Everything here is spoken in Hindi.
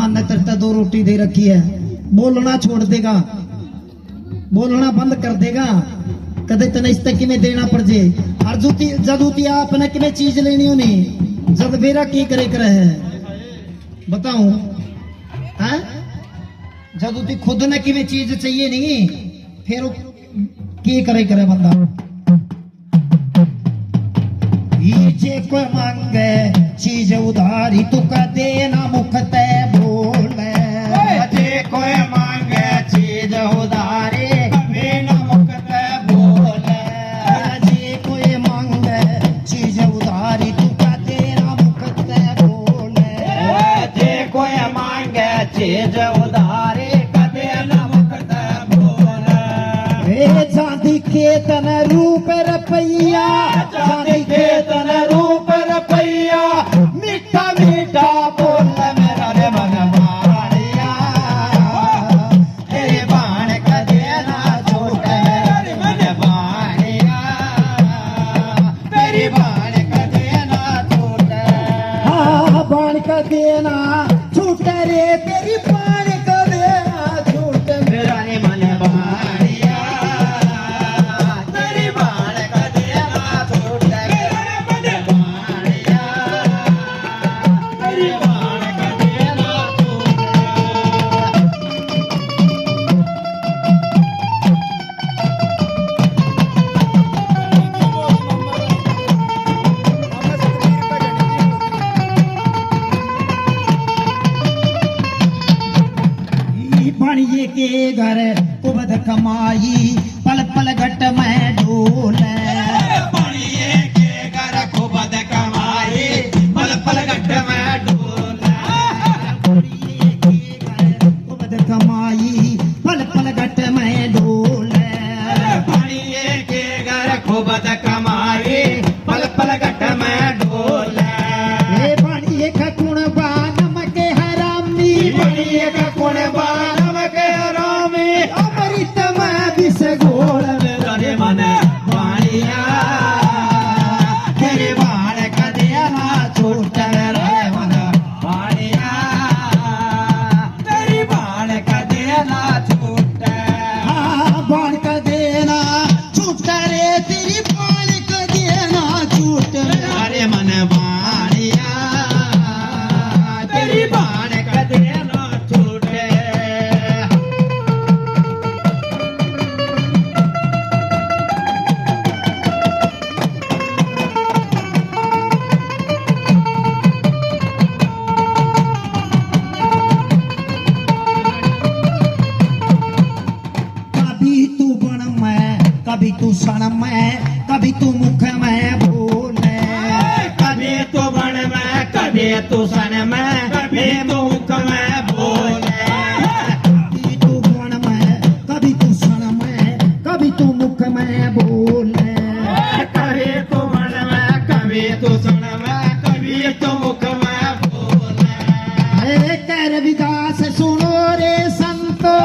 भगवान ने तेरे दो रोटी दे रखी है, बोलना छोड़ देगा, बोलना बंद कर देगा, कदे तेने इस तक में देना पड़ जे। और जदूती आपने किमें चीज लेनी होनी, जद मेरा की करे करे है बताऊं है, जदूती खुद ने किमें चीज चाहिए नहीं, फिर की करे करे बंदा। जे कोई मांगे चीज उधारी तू का देना मुखते बोले, जे कोई मांगे चीज उधारी बिना मुखते बोले, जे कोई मांगे चीज उधारी तू का देना मुखते बोले, जे कोई मांगे चीज उधारी कदे न मुखते बोले। चांदी के तन रूप रुपया, चांदी के तन रूप रुपया, मीठा मीठा बोल मेरा रे मन मारिया, तेरे बाण कदे ना छूटे मेरा रे मन मारिया, तेरी बाण कदे ना छूटे। हाँ बाण का देना छूटे रे, तेरी बाण का देना छूटे मेरा रे मन मारिया, तेरी बाण कदे ना छूटे मेरा रे मन मारिया, तेरी बाण कदे ना छूटे। बणिए के घर उबद कमाई, पल पल घट में डोले, बणिए के घर खूबद कमाई, पल पल घट में डोले, बणिए के घर उबद कमाई, पल पल घट में डोले, बणिए के घर खूबद कमाई, पल पल घट में डोले। हे बणिए का गुण बानम के हरामी, बणिए का गुण बानम के हरामी, अमृत में विष घोल मेरा रे मन मारिया, तेरे बाण कदे ना छूटे मेरा रे मन मारिया, तेरी बाण कदे ना छूटे। हाँ बाण का देना छूटा रे, तेरी बाण का देना छूटे अरे मन मारिया, तेरी बाण कदे ना छूटे। कभी तू बन में, कभी तू सण में, कभी तू मुख में बोले, कभी तू बन में, कभी तू सन में, कभी तू मुख में बोले, कभी तू बन में, कभी तू सण में, कभी तू मुख में बोले, कभी तू बन में, कभी तू सन में, कभी तू मुख में बोले। अरे कर विकास सुनो रे संतो,